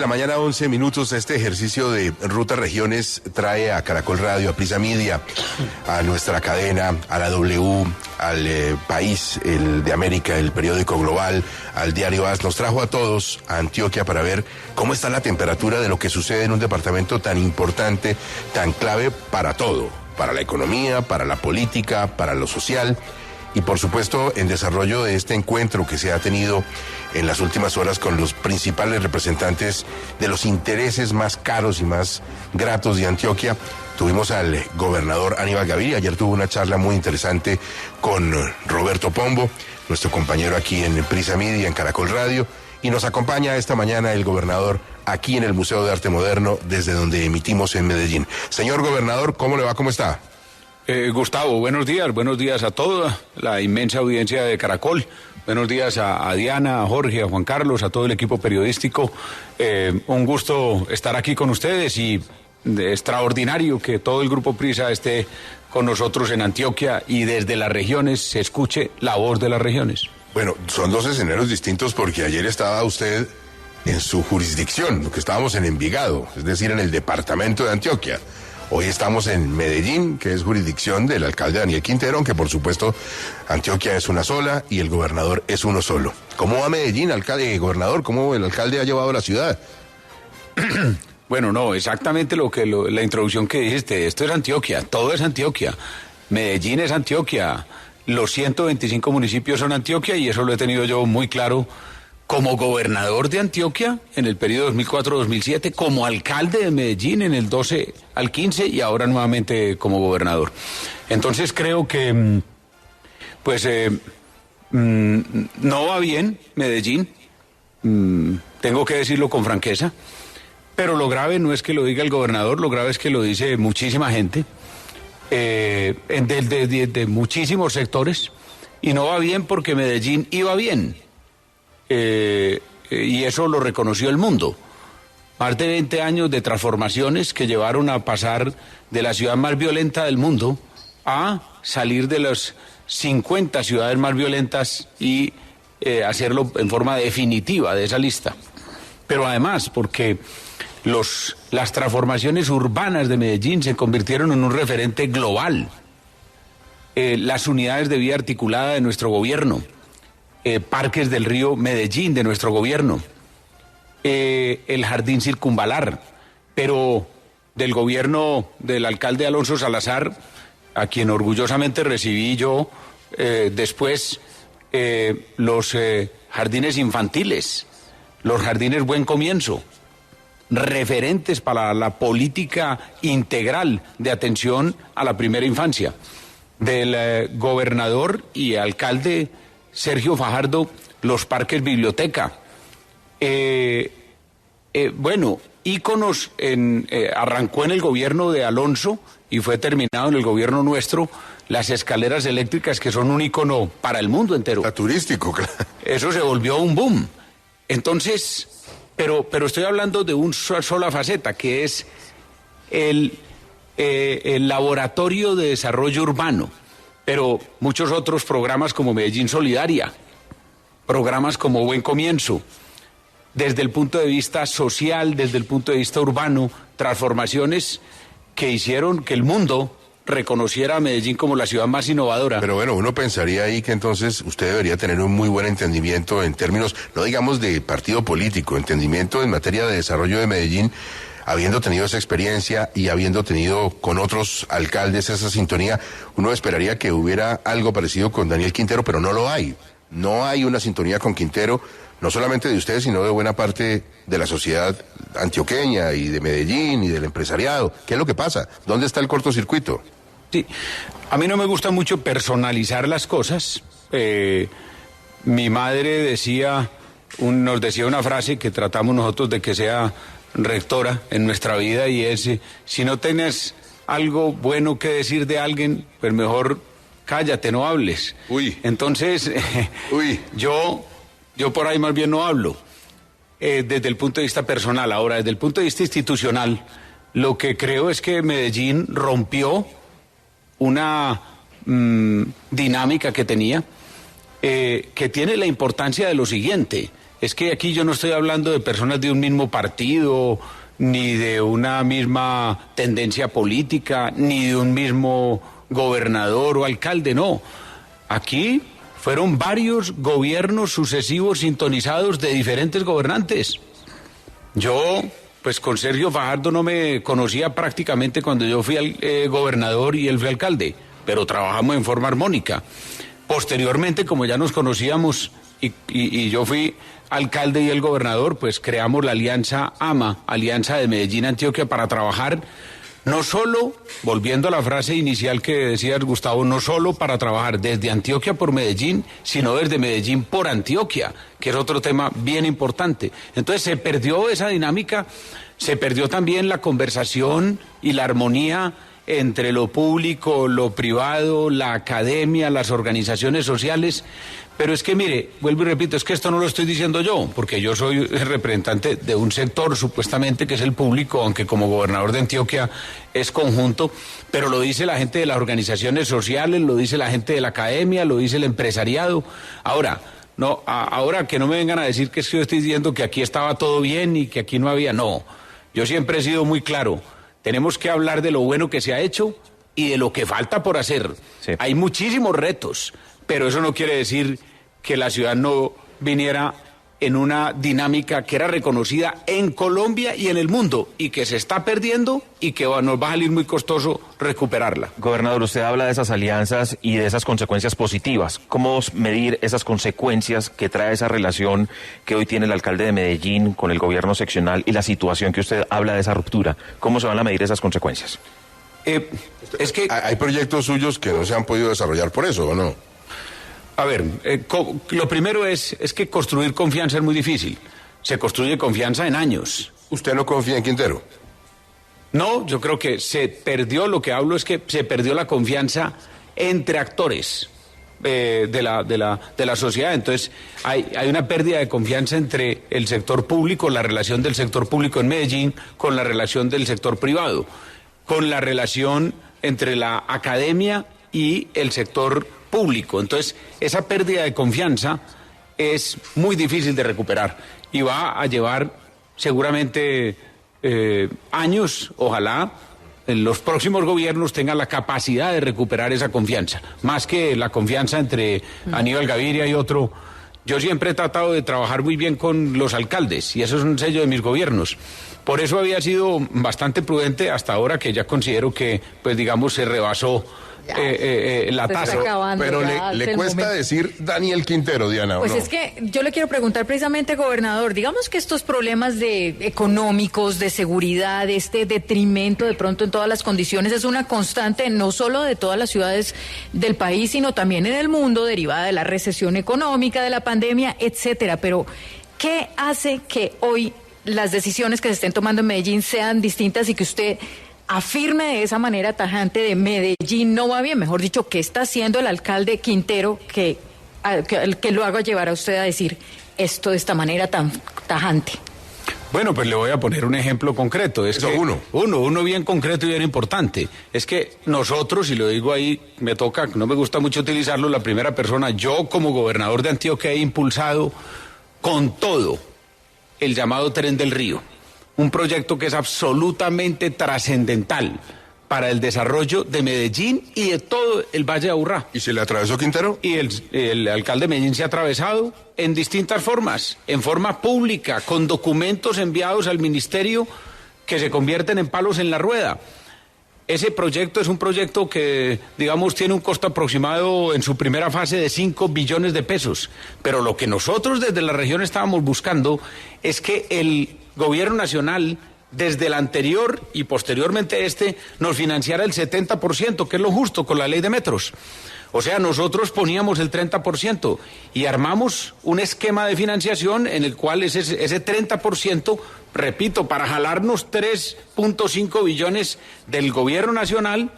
de la mañana, 11 minutos. Este ejercicio de Ruta Regiones trae a Caracol Radio, a Prisa Media, a nuestra cadena, a la W, al País, el de América, el periódico Global, al diario AS. Nos trajo a todos a Antioquia para ver cómo está la temperatura de lo que sucede en un departamento tan importante, tan clave para todo, para la economía, para la política, para lo social. Y por supuesto, en desarrollo de este encuentro que se ha tenido en las últimas horas con los principales representantes de los intereses más caros y más gratos de Antioquia, tuvimos al gobernador Aníbal Gaviria. Ayer tuvo una charla muy interesante con Roberto Pombo, nuestro compañero aquí en Prisa Media, en Caracol Radio, y nos acompaña esta mañana el gobernador aquí en el Museo de Arte Moderno, desde donde emitimos en Medellín. Señor gobernador, ¿cómo le va? ¿Cómo está? Gustavo, buenos días a toda la inmensa audiencia de Caracol, buenos días a Diana, a Jorge, a Juan Carlos, a todo el equipo periodístico. Un gusto estar aquí con ustedes y extraordinario que todo el Grupo Prisa esté con nosotros en Antioquia y desde las regiones se escuche la voz de las regiones. Bueno, son dos escenarios distintos porque ayer estaba usted en su jurisdicción, que estábamos en Envigado, es decir, en el departamento de Antioquia. Hoy estamos en Medellín, que es jurisdicción del alcalde Daniel Quintero, aunque por supuesto Antioquia es una sola y el gobernador es uno solo. ¿Cómo va Medellín, alcalde, gobernador? ¿Cómo el alcalde ha llevado la ciudad? Bueno, no, exactamente la introducción que dijiste. Esto es Antioquia, todo es Antioquia. Medellín es Antioquia. Los 125 municipios son Antioquia y eso lo he tenido yo muy claro como gobernador de Antioquia en el periodo 2004-2007, como alcalde de Medellín en el 12 al 15 y ahora nuevamente como gobernador. Entonces creo que no va bien Medellín, tengo que decirlo con franqueza, pero lo grave no es que lo diga el gobernador, lo grave es que lo dice muchísima gente, de muchísimos sectores, y no va bien porque Medellín iba bien. Y eso lo reconoció el mundo. Más de 20 años de transformaciones que llevaron a pasar de la ciudad más violenta del mundo a salir de las 50 ciudades más violentas y hacerlo en forma definitiva de esa lista. Pero además porque las transformaciones urbanas de Medellín se convirtieron en un referente global. Las unidades de vía articulada de nuestro gobierno, Parques del Río Medellín de nuestro gobierno, el Jardín Circunvalar, pero del gobierno del alcalde Alonso Salazar, a quien orgullosamente recibí yo, después los jardines infantiles, los jardines Buen Comienzo, referentes para la política integral de atención a la primera infancia, del gobernador y alcalde Sergio Fajardo, los parques biblioteca. Bueno, íconos arrancó en el gobierno de Alonso y fue terminado en el gobierno nuestro, las escaleras eléctricas, que son un ícono para el mundo entero. Turístico, claro. Eso se volvió un boom. Entonces, pero estoy hablando de una sola faceta, que es el laboratorio de desarrollo urbano. Pero muchos otros programas como Medellín Solidaria, programas como Buen Comienzo, desde el punto de vista social, desde el punto de vista urbano, transformaciones que hicieron que el mundo reconociera a Medellín como la ciudad más innovadora. Pero bueno, uno pensaría ahí que entonces usted debería tener un muy buen entendimiento en términos, no digamos de partido político, entendimiento en materia de desarrollo de Medellín, habiendo tenido esa experiencia y habiendo tenido con otros alcaldes esa sintonía. Uno esperaría que hubiera algo parecido con Daniel Quintero, pero no lo hay. No hay una sintonía con Quintero, no solamente de ustedes, sino de buena parte de la sociedad antioqueña y de Medellín y del empresariado. ¿Qué es lo que pasa? ¿Dónde está el cortocircuito? Sí, a mí no me gusta mucho personalizar las cosas. Mi madre nos decía una frase que tratamos nosotros de que sea rectora en nuestra vida, y es: si no tienes algo bueno que decir de alguien, pues mejor cállate, no hables. Uy. Entonces, yo por ahí más bien no hablo, desde el punto de vista personal. Ahora, desde el punto de vista institucional, lo que creo es que Medellín rompió una dinámica que tenía, que tiene la importancia de lo siguiente. es que aquí yo no estoy hablando de personas de un mismo partido, ni de una misma tendencia política, ni de un mismo gobernador o alcalde, no. Aquí fueron varios gobiernos sucesivos sintonizados de diferentes gobernantes. Yo, pues con Sergio Fajardo no me conocía prácticamente cuando yo fui gobernador y él fue alcalde, pero trabajamos en forma armónica. Posteriormente, como ya nos conocíamos y yo fui alcalde y el gobernador, pues creamos la alianza AMA, Alianza de Medellín-Antioquia, para trabajar no solo, volviendo a la frase inicial que decías, Gustavo, no solo para trabajar desde Antioquia por Medellín, sino desde Medellín por Antioquia, que es otro tema bien importante. Entonces se perdió esa dinámica, se perdió también la conversación y la armonía entre lo público, lo privado, la academia, las organizaciones sociales. Pero es que, mire, vuelvo y repito, es que esto no lo estoy diciendo yo, porque yo soy el representante de un sector supuestamente que es el público, aunque como gobernador de Antioquia es conjunto, pero lo dice la gente de las organizaciones sociales, lo dice la gente de la academia, lo dice el empresariado. Ahora que no me vengan a decir que es que yo estoy diciendo que aquí estaba todo bien y que aquí no había, no. Yo siempre he sido muy claro, tenemos que hablar de lo bueno que se ha hecho y de lo que falta por hacer. Sí. Hay muchísimos retos, pero eso no quiere decir que la ciudad no viniera en una dinámica que era reconocida en Colombia y en el mundo y que se está perdiendo y que nos va a salir muy costoso recuperarla. Gobernador, usted habla de esas alianzas y de esas consecuencias positivas. ¿Cómo medir esas consecuencias que trae esa relación que hoy tiene el alcalde de Medellín con el gobierno seccional y la situación que usted habla de esa ruptura? ¿Cómo se van a medir esas consecuencias? Es que hay proyectos suyos que no se han podido desarrollar por eso, ¿o no? A ver, lo primero es que construir confianza es muy difícil. Se construye confianza en años. ¿Usted no confía en Quintero? No, yo creo que se perdió, lo que hablo es que se perdió la confianza entre actores de la sociedad. Entonces, hay una pérdida de confianza entre el sector público, la relación del sector público en Medellín, con la relación del sector privado, con la relación entre la academia y el sector público. Entonces, esa pérdida de confianza es muy difícil de recuperar y va a llevar seguramente años. Ojalá los próximos gobiernos tengan la capacidad de recuperar esa confianza, más que la confianza entre Aníbal Gaviria y otro. Yo siempre he tratado de trabajar muy bien con los alcaldes y eso es un sello de mis gobiernos. Por eso había sido bastante prudente hasta ahora, que ya considero que, pues digamos, se rebasó la tasa. Pero le cuesta decir Daniel Quintero, Diana. Pues ¿o no? es que yo le quiero preguntar precisamente, gobernador, digamos que estos problemas económicos, de seguridad, este detrimento de pronto en todas las condiciones es una constante no solo de todas las ciudades del país, sino también en el mundo, derivada de la recesión económica, de la pandemia, etcétera. Pero, ¿qué hace que hoy las decisiones que se estén tomando en Medellín sean distintas y que usted afirme de esa manera tajante de Medellín no va bien? Mejor dicho, ¿qué está haciendo el alcalde Quintero que lo haga llevar a usted a decir esto de esta manera tan tajante? Bueno, pues le voy a poner un ejemplo concreto. Uno bien concreto y bien importante. Es que nosotros, y lo digo ahí, no me gusta mucho utilizarlo, la primera persona, yo como gobernador de Antioquia he impulsado con todo el llamado Tren del Río. Un proyecto que es absolutamente trascendental para el desarrollo de Medellín y de todo el Valle de Aburrá. ¿Y se le atravesó Quintero? Y el alcalde de Medellín se ha atravesado en distintas formas, en forma pública, con documentos enviados al ministerio que se convierten en palos en la rueda. Ese proyecto es un proyecto que, digamos, tiene un costo aproximado en su primera fase de 5 billones de pesos. Pero lo que nosotros desde la región estábamos buscando es que el gobierno nacional, desde el anterior y posteriormente nos financiara el 70%, que es lo justo con la ley de metros. O sea, nosotros poníamos el 30% y armamos un esquema de financiación en el cual ese 30%, repito, para jalarnos 3.5 billones del gobierno nacional,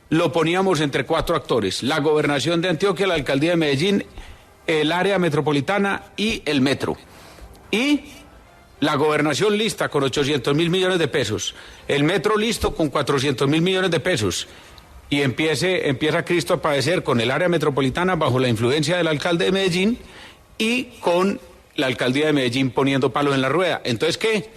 lo poníamos entre 4 actores: la gobernación de Antioquia, la alcaldía de Medellín, el área metropolitana y el metro. Y la gobernación lista con 800.000 millones de pesos, el metro listo con 400.000 millones de pesos. Y empieza Cristo a padecer con el área metropolitana bajo la influencia del alcalde de Medellín y con la alcaldía de Medellín poniendo palos en la rueda. Entonces, ¿qué?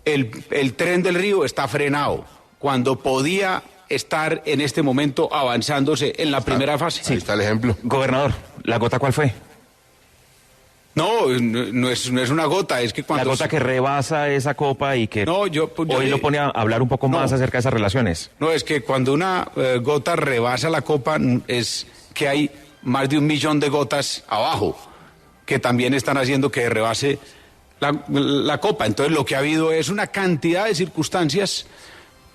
El tren del río está frenado, cuando podía estar en este momento avanzándose en la primera fase. Ahí está el ejemplo. Gobernador, ¿la gota cuál fue? No es una gota, es que cuando... La gota que rebasa esa copa y que yo hoy lo pone a hablar un poco más acerca de esas relaciones. No, es que cuando una gota rebasa la copa es que hay más de 1 millón de gotas abajo que también están haciendo que rebase la copa. Entonces lo que ha habido es una cantidad de circunstancias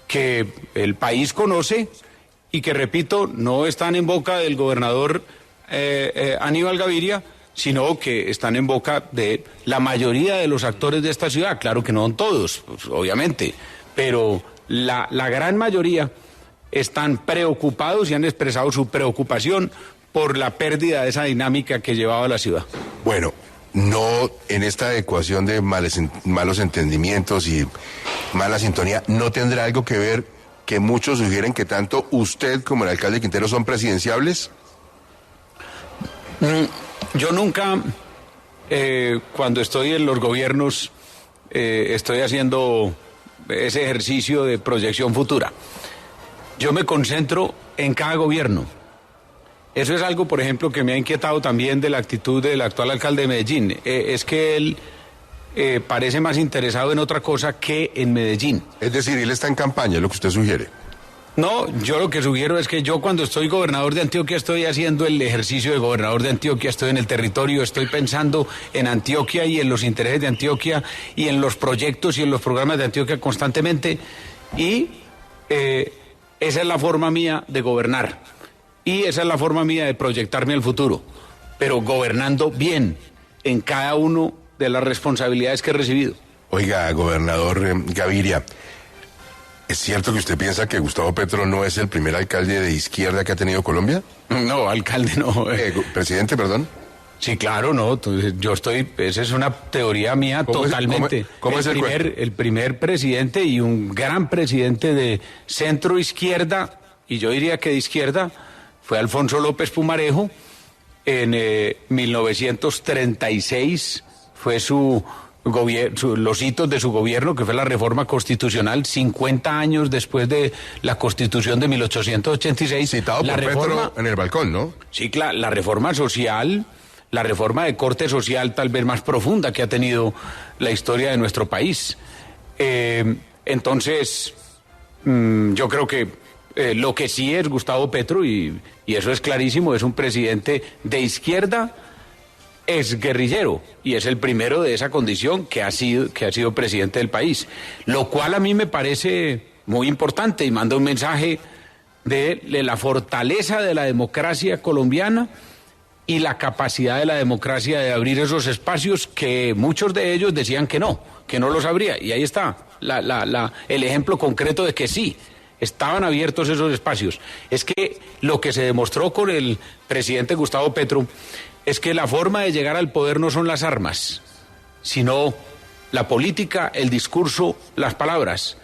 que el país conoce y que, repito, no están en boca del gobernador Aníbal Gaviria, sino que están en boca de la mayoría de los actores de esta ciudad. Claro que no son todos, pues, obviamente, pero la gran mayoría están preocupados y han expresado su preocupación por la pérdida de esa dinámica que llevaba la ciudad. Bueno, no, en esta ecuación de malos entendimientos y mala sintonía, ¿no tendrá algo que ver que muchos sugieren que tanto usted como el alcalde Quintero son presidenciables? Yo nunca, cuando estoy en los gobiernos, estoy haciendo ese ejercicio de proyección futura. Yo me concentro en cada gobierno. Eso es algo, por ejemplo, que me ha inquietado también de la actitud del actual alcalde de Medellín. Es que él parece más interesado en otra cosa que en Medellín. Es decir, él está en campaña, es lo que usted sugiere. No, yo lo que sugiero es que yo, cuando estoy gobernador de Antioquia, estoy haciendo el ejercicio de gobernador de Antioquia, estoy en el territorio, estoy pensando en Antioquia y en los intereses de Antioquia y en los proyectos y en los programas de Antioquia constantemente, y esa es la forma mía de gobernar y esa es la forma mía de proyectarme al futuro, pero gobernando bien en cada una de las responsabilidades que he recibido. Oiga, gobernador Gaviria, ¿es cierto que usted piensa que Gustavo Petro no es el primer alcalde de izquierda que ha tenido Colombia? No, alcalde no. Presidente, perdón. Sí, claro, no. Yo estoy, esa es una teoría mía totalmente. ¿Cómo es el primer presidente y un gran presidente de centro izquierda, y yo diría que de izquierda, fue Alfonso López Pumarejo. En 1936 fue los hitos de su gobierno, que fue la reforma constitucional, 50 años después de la Constitución de 1886. Citado por Petro en el balcón, ¿no? Sí, claro, la reforma social, la reforma de corte social tal vez más profunda que ha tenido la historia de nuestro país. Entonces, yo creo que lo que sí es Gustavo Petro, y eso es clarísimo, es un presidente de izquierda, es guerrillero, y es el primero de esa condición que ha sido presidente del país, lo cual a mí me parece muy importante y manda un mensaje de la fortaleza de la democracia colombiana y la capacidad de la democracia de abrir esos espacios que muchos de ellos decían que no los abría, y ahí está el ejemplo concreto de que sí, estaban abiertos esos espacios. Es que lo que se demostró con el presidente Gustavo Petro es que la forma de llegar al poder no son las armas, sino la política, el discurso, las palabras.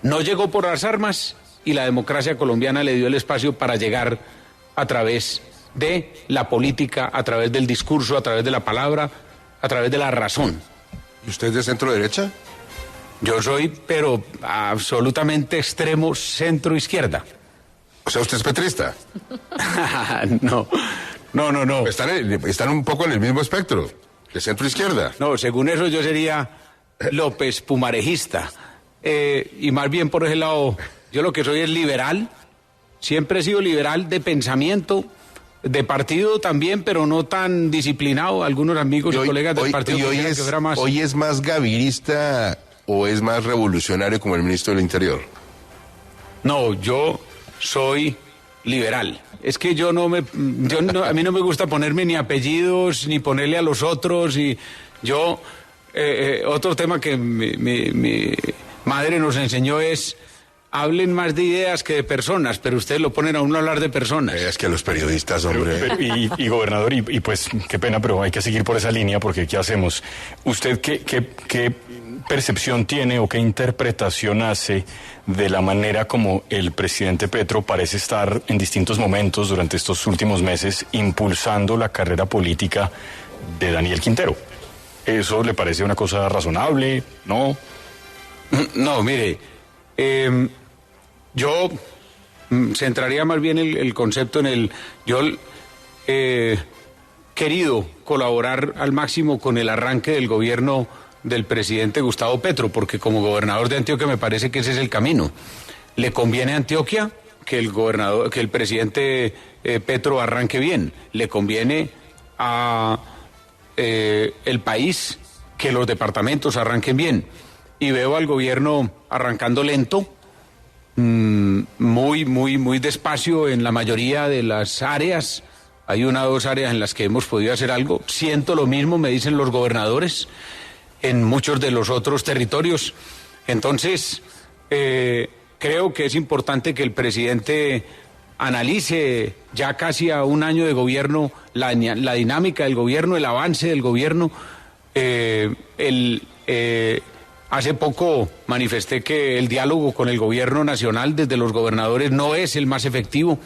No llegó por las armas y la democracia colombiana le dio el espacio para llegar a través de la política, a través del discurso, a través de la palabra, a través de la razón. ¿Y usted es de centro derecha? Yo soy, pero absolutamente extremo centro izquierda. O sea, ¿usted es petrista? No. Están un poco en el mismo espectro, de centro izquierda. No, según eso yo sería López Pumarejista. Y más bien por ese lado, yo lo que soy es liberal. Siempre he sido liberal de pensamiento, de partido también, pero no tan disciplinado. Algunos amigos y colegas del partido que fuera más. ¿Hoy es más gavirista o es más revolucionario como el ministro del Interior? No, yo soy liberal. Es que a mí no me gusta ponerme ni apellidos, ni ponerle a los otros, y yo, otro tema que mi madre nos enseñó es: hablen más de ideas que de personas, pero ustedes lo ponen a uno a hablar de personas. Es que los periodistas, hombre. Y gobernador, y pues, qué pena, pero hay que seguir por esa línea, porque ¿qué hacemos? ¿Usted qué percepción tiene o qué interpretación hace de la manera como el presidente Petro parece estar en distintos momentos durante estos últimos meses impulsando la carrera política de Daniel Quintero? ¿Eso le parece una cosa razonable? ¿No? No, mire, yo centraría más bien el concepto en el... Yo he querido colaborar al máximo con el arranque del gobierno del presidente Gustavo Petro, porque como gobernador de Antioquia me parece que ese es el camino. Le conviene a Antioquia que el presidente Petro arranque bien. Le conviene a el país que los departamentos arranquen bien. Y veo al gobierno arrancando lento, muy despacio en la mayoría de las áreas. Hay 1 o 2 áreas en las que hemos podido hacer algo. Siento lo mismo, me dicen los gobernadores, en muchos de los otros territorios. Entonces, creo que es importante que el presidente analice ya casi a 1 año de gobierno la dinámica del gobierno, el avance del gobierno. Hace poco manifesté que el diálogo con el gobierno nacional desde los gobernadores no es el más efectivo.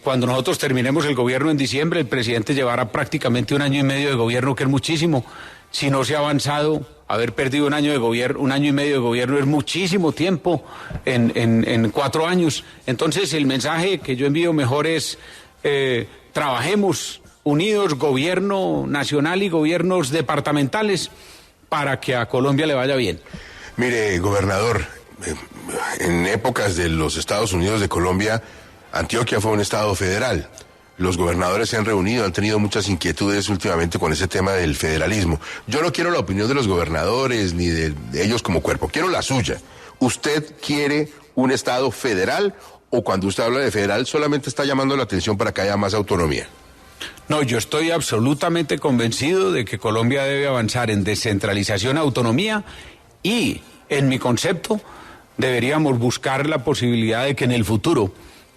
Cuando nosotros terminemos el gobierno en diciembre, el presidente llevará prácticamente 1 año y medio de gobierno, que es muchísimo. Si no se ha avanzado, haber perdido 1 año de gobierno, 1 año y medio de gobierno es muchísimo tiempo en 4 años. Entonces el mensaje que yo envío mejor es trabajemos unidos, gobierno nacional y gobiernos departamentales, para que a Colombia le vaya bien. Mire, gobernador, en épocas de los Estados Unidos de Colombia, Antioquia fue un estado federal. Los gobernadores se han reunido, han tenido muchas inquietudes últimamente con ese tema del federalismo. Yo no quiero la opinión de los gobernadores ni de ellos como cuerpo, quiero la suya. ¿Usted quiere un estado federal o cuando usted habla de federal solamente está llamando la atención para que haya más autonomía? No, yo estoy absolutamente convencido de que Colombia debe avanzar en descentralización, autonomía y, en mi concepto, deberíamos buscar la posibilidad de que en el futuro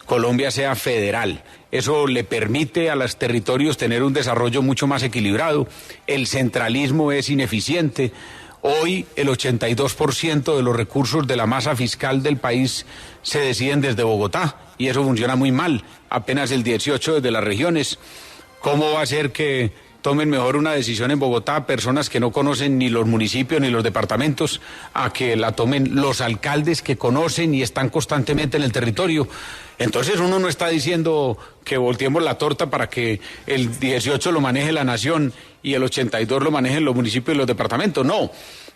Colombia sea federal. Eso le permite a los territorios tener un desarrollo mucho más equilibrado. El centralismo es ineficiente. Hoy el 82% de los recursos de la masa fiscal del país se deciden desde Bogotá y eso funciona muy mal. Apenas el 18% desde las regiones. ¿Cómo va a ser que tomen mejor una decisión en Bogotá personas que no conocen ni los municipios ni los departamentos, a que la tomen los alcaldes que conocen y están constantemente en el territorio? Entonces uno no está diciendo que volteemos la torta para que el 18 lo maneje la nación y el 82 lo manejen los municipios y los departamentos, no,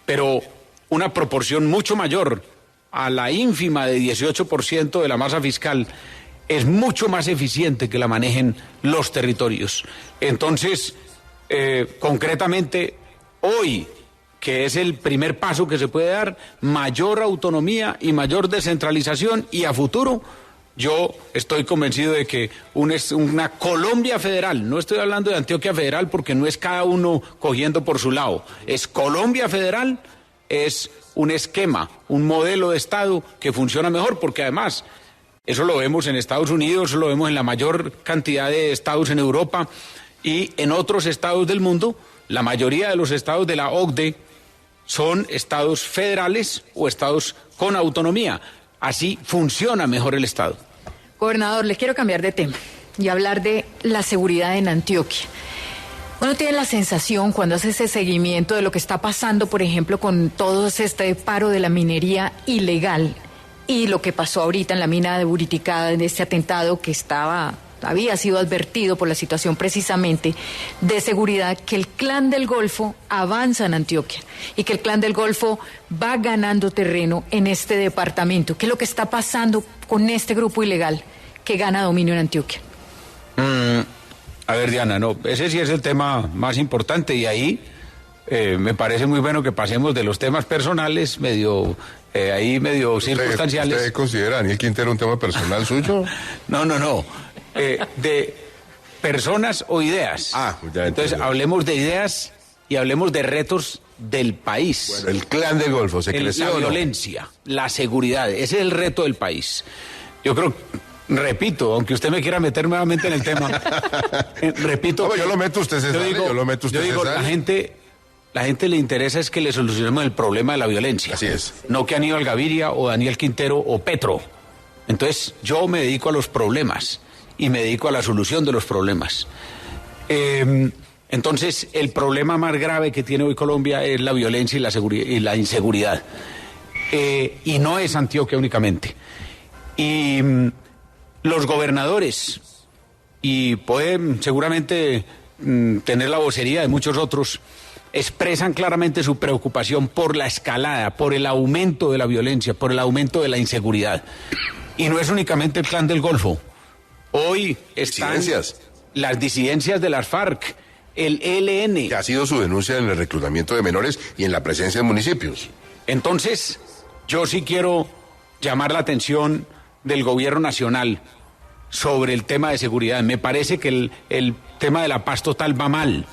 pero una proporción mucho mayor a la ínfima de 18% de la masa fiscal es mucho más eficiente que la manejen los territorios. Entonces, concretamente, hoy, que es el primer paso que se puede dar, mayor autonomía y mayor descentralización, y a futuro yo estoy convencido de que una Colombia federal, no estoy hablando de Antioquia federal porque no es cada uno cogiendo por su lado, es Colombia federal, es un esquema, un modelo de Estado que funciona mejor, porque además eso lo vemos en Estados Unidos, lo vemos en la mayor cantidad de estados en Europa y en otros estados del mundo. La mayoría de los estados de la OCDE son estados federales o estados con autonomía. Así funciona mejor el Estado. Gobernador, le quiero cambiar de tema y hablar de la seguridad en Antioquia. Uno tiene la sensación cuando hace ese seguimiento de lo que está pasando, por ejemplo, con todo este paro de la minería ilegal y lo que pasó ahorita en la mina de Buriticá, en este atentado que había sido advertido por la situación precisamente de seguridad, que el Clan del Golfo avanza en Antioquia y que el Clan del Golfo va ganando terreno en este departamento. ¿Qué es lo que está pasando con este grupo ilegal que gana dominio en Antioquia? A ver, Diana, no, ese sí es el tema más importante y ahí me parece muy bueno que pasemos de los temas personales medio circunstanciales. ¿Usted considera a Daniel Quintero un tema personal suyo? No. De personas o ideas. Entonces, hablemos de ideas y hablemos de retos del país. Bueno, el Clan del Golfo se creció. La violencia, la seguridad, ese es el reto del país. Yo creo, repito, aunque usted me quiera meter nuevamente en el tema, repito. No, yo lo meto, usted se sale, yo lo meto, usted se sale. La gente le interesa es que le solucionemos el problema de la violencia. Así es. No que Aníbal Gaviria o Daniel Quintero o Petro. Entonces, yo me dedico a los problemas y me dedico a la solución de los problemas. Entonces, el problema más grave que tiene hoy Colombia es la violencia y la inseguridad. Y no es Antioquia únicamente. Y los gobernadores, y pueden seguramente tener la vocería de muchos otros, expresan claramente su preocupación por la escalada, por el aumento de la violencia, por el aumento de la inseguridad. Y no es únicamente el Clan del Golfo. Hoy están las disidencias de las FARC, el ELN. Que ha sido su denuncia en el reclutamiento de menores y en la presencia en municipios. Entonces, yo sí quiero llamar la atención del gobierno nacional sobre el tema de seguridad. Me parece que el tema de la paz total va mal.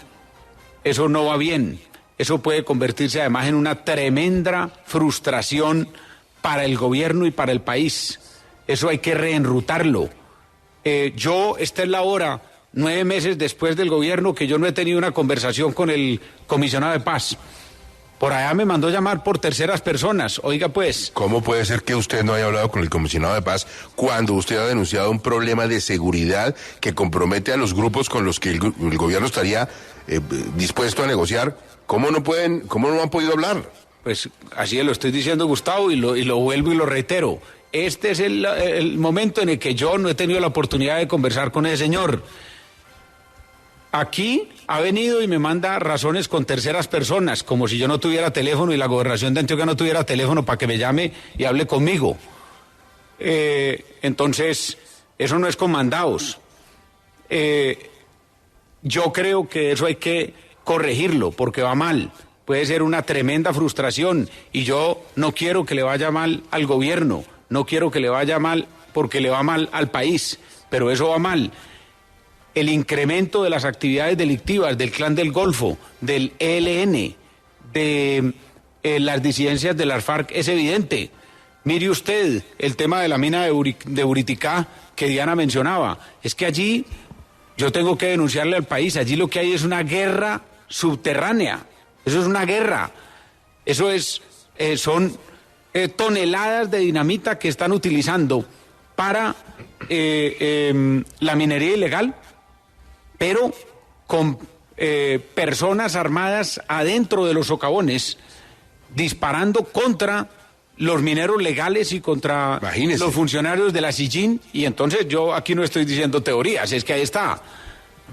Eso no va bien. Eso puede convertirse además en una tremenda frustración para el gobierno y para el país. Eso hay que reenrutarlo. Esta es la hora, 9 meses después del gobierno, que yo no he tenido una conversación con el comisionado de paz. Por allá me mandó llamar por terceras personas. Oiga, pues. ¿Cómo puede ser que usted no haya hablado con el comisionado de paz cuando usted ha denunciado un problema de seguridad que compromete a los grupos con los que el gobierno estaría dispuesto a negociar? ¿Cómo no han podido hablar? Pues así lo estoy diciendo, Gustavo, y lo vuelvo y lo reitero. Este es el momento en el que yo no he tenido la oportunidad de conversar con ese señor. Aquí ha venido y me manda razones con terceras personas, como si yo no tuviera teléfono y la gobernación de Antioquia no tuviera teléfono para que me llame y hable conmigo. Entonces, eso no es con mandados. Yo creo que eso hay que corregirlo porque va mal. Puede ser una tremenda frustración y yo no quiero que le vaya mal al gobierno, no quiero que le vaya mal porque le va mal al país, pero eso va mal. El incremento de las actividades delictivas del Clan del Golfo, del ELN, de las disidencias de las FARC es evidente. Mire usted el tema de la mina de Buriticá que Diana mencionaba. Es que allí yo tengo que denunciarle al país, allí lo que hay es una guerra subterránea. Eso es una guerra. Eso son toneladas de dinamita que están utilizando para la minería ilegal, pero con personas armadas adentro de los socavones, disparando contra los mineros legales y contra los funcionarios de la SIGIN. Y entonces yo aquí no estoy diciendo teorías, es que ahí está.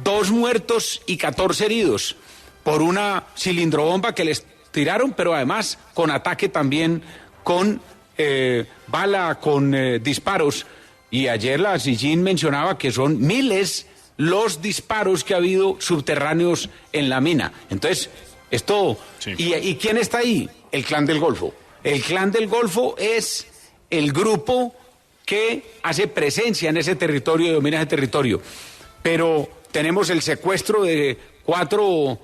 2 muertos y 14 heridos por una cilindrobomba que les tiraron, pero además con ataque también con bala, con disparos. Y ayer la SIGIN mencionaba que son miles los disparos que ha habido subterráneos en la mina. Entonces, esto... Sí. ¿Y quién está ahí? El Clan del Golfo. El Clan del Golfo es el grupo que hace presencia en ese territorio y domina ese territorio. Pero tenemos el secuestro de 4,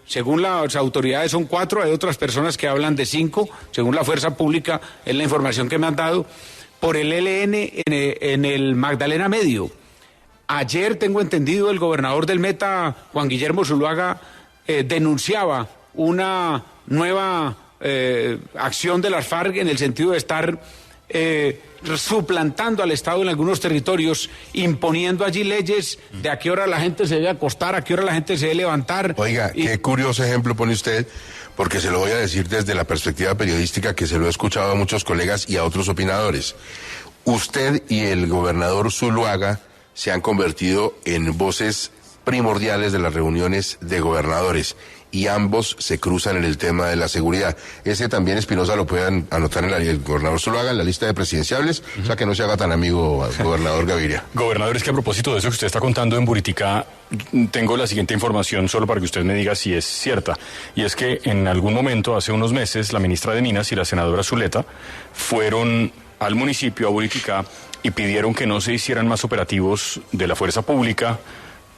según las autoridades son 4, hay otras personas que hablan de 5, según la fuerza pública, es la información que me han dado, por el ELN en el Magdalena Medio. Ayer, tengo entendido, el gobernador del Meta, Juan Guillermo Zuluaga, denunciaba una nueva acción de las FARC en el sentido de estar suplantando al Estado en algunos territorios, imponiendo allí leyes de a qué hora la gente se debe acostar, a qué hora la gente se debe levantar. Oiga, qué curioso ejemplo pone usted, porque se lo voy a decir desde la perspectiva periodística que se lo he escuchado a muchos colegas y a otros opinadores. Usted y el gobernador Zuluaga se han convertido en voces primordiales de las reuniones de gobernadores y ambos se cruzan en el tema de la seguridad. Ese también Espinosa lo pueden anotar en el gobernador Zuluaga en la lista de presidenciables, o sea que no se haga tan amigo al gobernador Gaviria. Gobernador, es que a propósito de eso que usted está contando en Buriticá, tengo la siguiente información solo para que usted me diga si es cierta, y es que en algún momento, hace unos meses, la ministra de Minas y la senadora Zuleta fueron al municipio, a Buriticá, y pidieron que no se hicieran más operativos de la fuerza pública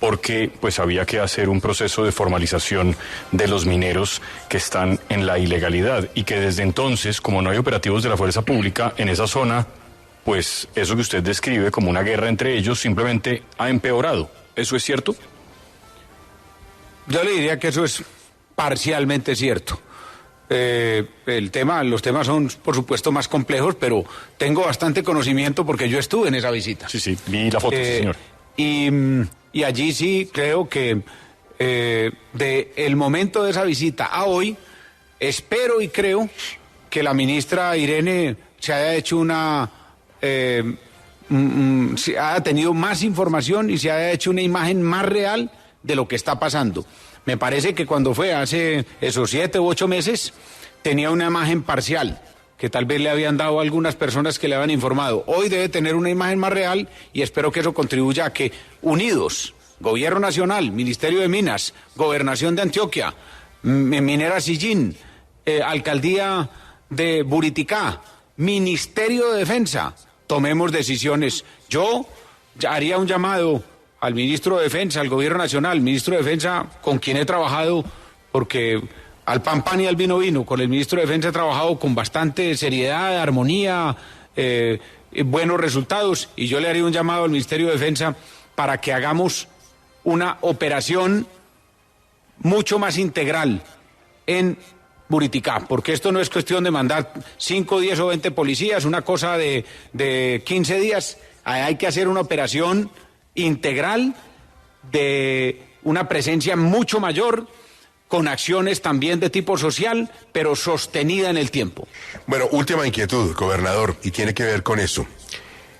porque pues había que hacer un proceso de formalización de los mineros que están en la ilegalidad y que desde entonces, como no hay operativos de la fuerza pública en esa zona, pues eso que usted describe como una guerra entre ellos simplemente ha empeorado. ¿Eso es cierto? Yo le diría que eso es parcialmente cierto. Los temas son, por supuesto, más complejos, pero tengo bastante conocimiento porque yo estuve en esa visita. Sí, vi la foto, sí, señor. Y allí sí creo que del momento de esa visita a hoy, espero y creo que la ministra Irene se haya hecho se haya tenido más información y se haya hecho una imagen más real de lo que está pasando. Me parece que cuando fue hace esos 7 u 8 meses tenía una imagen parcial que tal vez le habían dado a algunas personas que le habían informado. Hoy debe tener una imagen más real y espero que eso contribuya a que unidos, Gobierno Nacional, Ministerio de Minas, Gobernación de Antioquia, Minera Sillín, Alcaldía de Buriticá, Ministerio de Defensa, tomemos decisiones. Yo haría un llamado al ministro de Defensa, al Gobierno Nacional, ministro de Defensa con quien he trabajado, porque al pan pan y al vino vino, con el ministro de Defensa he trabajado con bastante seriedad, armonía, buenos resultados, y yo le haría un llamado al Ministerio de Defensa para que hagamos una operación mucho más integral en Buriticá, porque esto no es cuestión de mandar 5, 10 o 20 policías, una cosa de 15 días, hay que hacer una operación integral de una presencia mucho mayor, con acciones también de tipo social, pero sostenida en el tiempo. Bueno, última inquietud, gobernador, y tiene que ver con eso.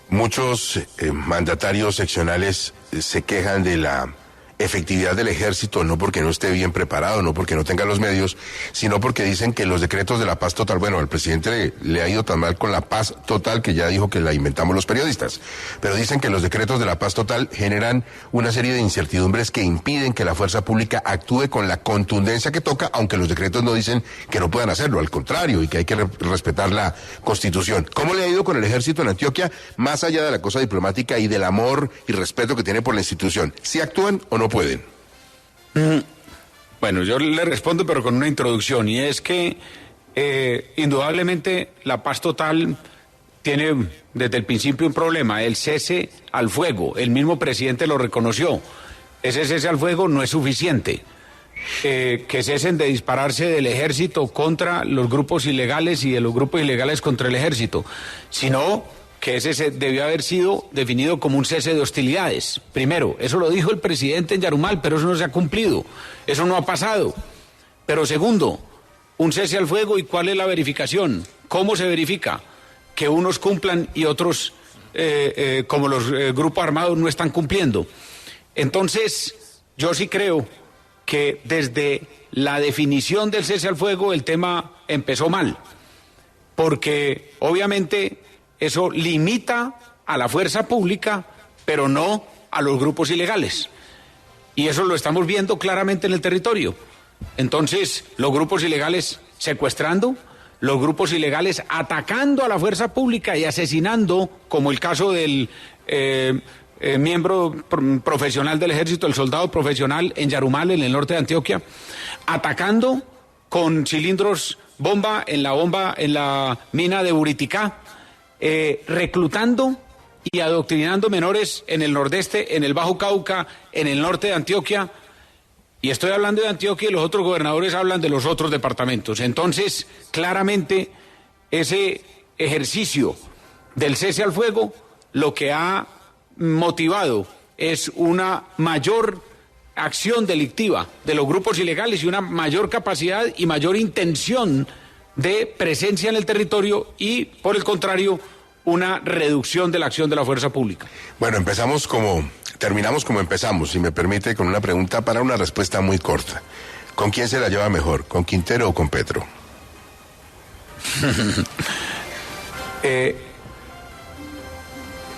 Muchos mandatarios seccionales se quejan de la efectividad del ejército, no porque no esté bien preparado, no porque no tenga los medios, sino porque dicen que los decretos de la paz total, bueno, al presidente le ha ido tan mal con la paz total que ya dijo que la inventamos los periodistas, pero dicen que los decretos de la paz total generan una serie de incertidumbres que impiden que la fuerza pública actúe con la contundencia que toca, aunque los decretos no dicen que no puedan hacerlo, al contrario, y que hay que respetar la Constitución. ¿Cómo le ha ido con el ejército en Antioquia, más allá de la cosa diplomática y del amor y respeto que tiene por la institución? ¿Sí actúan o no pueden? Bueno, yo le respondo, pero con una introducción, y es que indudablemente la paz total tiene desde el principio un problema, el cese al fuego. El mismo presidente lo reconoció. Ese cese al fuego no es suficiente. Que cesen de dispararse del ejército contra los grupos ilegales y de los grupos ilegales contra el ejército, sino que ese debió haber sido definido como un cese de hostilidades. Primero, eso lo dijo el presidente en Yarumal, pero eso no se ha cumplido, eso no ha pasado. Pero segundo, un cese al fuego, ¿y cuál es la verificación? ¿Cómo se verifica? Que unos cumplan y otros, como los grupos armados, no están cumpliendo. Entonces, yo sí creo que desde la definición del cese al fuego el tema empezó mal, porque obviamente eso limita a la fuerza pública, pero no a los grupos ilegales. Y eso lo estamos viendo claramente en el territorio. Entonces, los grupos ilegales secuestrando, los grupos ilegales atacando a la fuerza pública y asesinando, como el caso del miembro profesional del ejército, el soldado profesional en Yarumal, en el norte de Antioquia, atacando con cilindros bomba en la mina de Buriticá, reclutando y adoctrinando menores en el nordeste, en el Bajo Cauca, en el norte de Antioquia, y estoy hablando de Antioquia y los otros gobernadores hablan de los otros departamentos. Entonces, claramente, ese ejercicio del cese al fuego lo que ha motivado es una mayor acción delictiva de los grupos ilegales y una mayor capacidad y mayor intención de presencia en el territorio y, por el contrario, una reducción de la acción de la fuerza pública. Bueno, terminamos como empezamos, si me permite, con una pregunta para una respuesta muy corta. ¿Con quién se la lleva mejor, con Quintero o con Petro?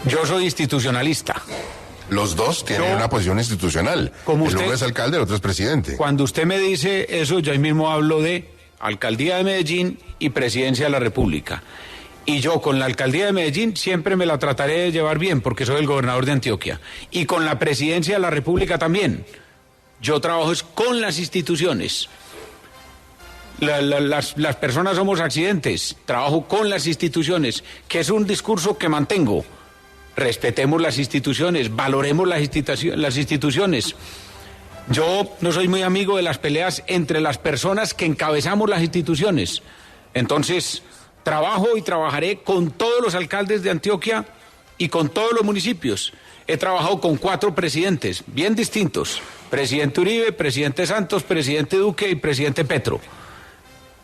Yo soy institucionalista. Los dos tienen una posición institucional. Como el usted, uno es alcalde, el otro es presidente. Cuando usted me dice eso, yo ahí mismo hablo de Alcaldía de Medellín y Presidencia de la República. Y yo con la Alcaldía de Medellín siempre me la trataré de llevar bien, porque soy el gobernador de Antioquia. Y con la Presidencia de la República también. Yo trabajo con las instituciones. Las personas somos accidentes. Trabajo con las instituciones, que es un discurso que mantengo. Respetemos las instituciones, valoremos las instituciones. Yo no soy muy amigo de las peleas entre las personas que encabezamos las instituciones. Entonces, trabajo y trabajaré con todos los alcaldes de Antioquia y con todos los municipios. he trabajado con 4 presidentes bien distintos. Presidente Uribe, presidente Santos, presidente Duque y presidente Petro.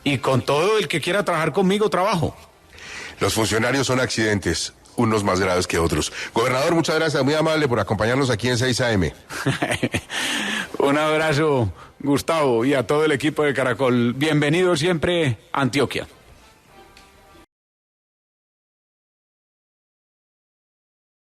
Y con todo el que quiera trabajar conmigo, trabajo. Los funcionarios son accidentes, unos más graves que otros. Gobernador, muchas gracias, muy amable por acompañarnos aquí en 6 AM. Un abrazo, Gustavo, y a todo el equipo de Caracol. Bienvenido siempre a Antioquia.